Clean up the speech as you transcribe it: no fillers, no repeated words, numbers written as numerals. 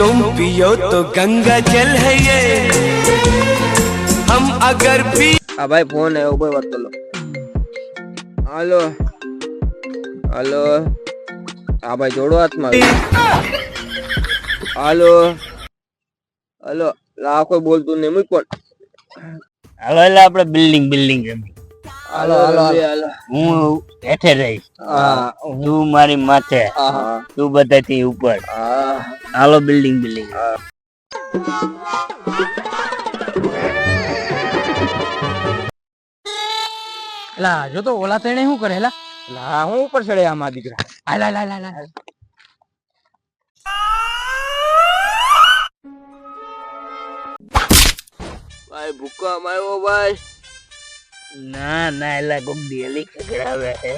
तुम पियो तो गंगा जल है ये हम अगर पी આ ભાઈ ફોન આવ્યો ભાઈ વાત કરો હાલો હાલો આ ભાઈ જોડો હાથમાં હાલો હાલો લા કોઈ બોલતું નહીં મૂક પણ હાલો એટલે આપણે બિલ્ડિંગ રમી હાલો હાલો હાલો હું હેઠે રહીશ હા તું મારી માથે હા તું બધાથી ઉપર હા હાલો બિલ્ડિંગ લા જો તો ઓલા તેણે શું કરે લા લા હું ઉપર ચડે આમાં દીકરા લા લા લા લા ભાઈ ભૂકંપ આવ્યો ભાઈ ના એલા કોક ડેલી ખગડાવે હે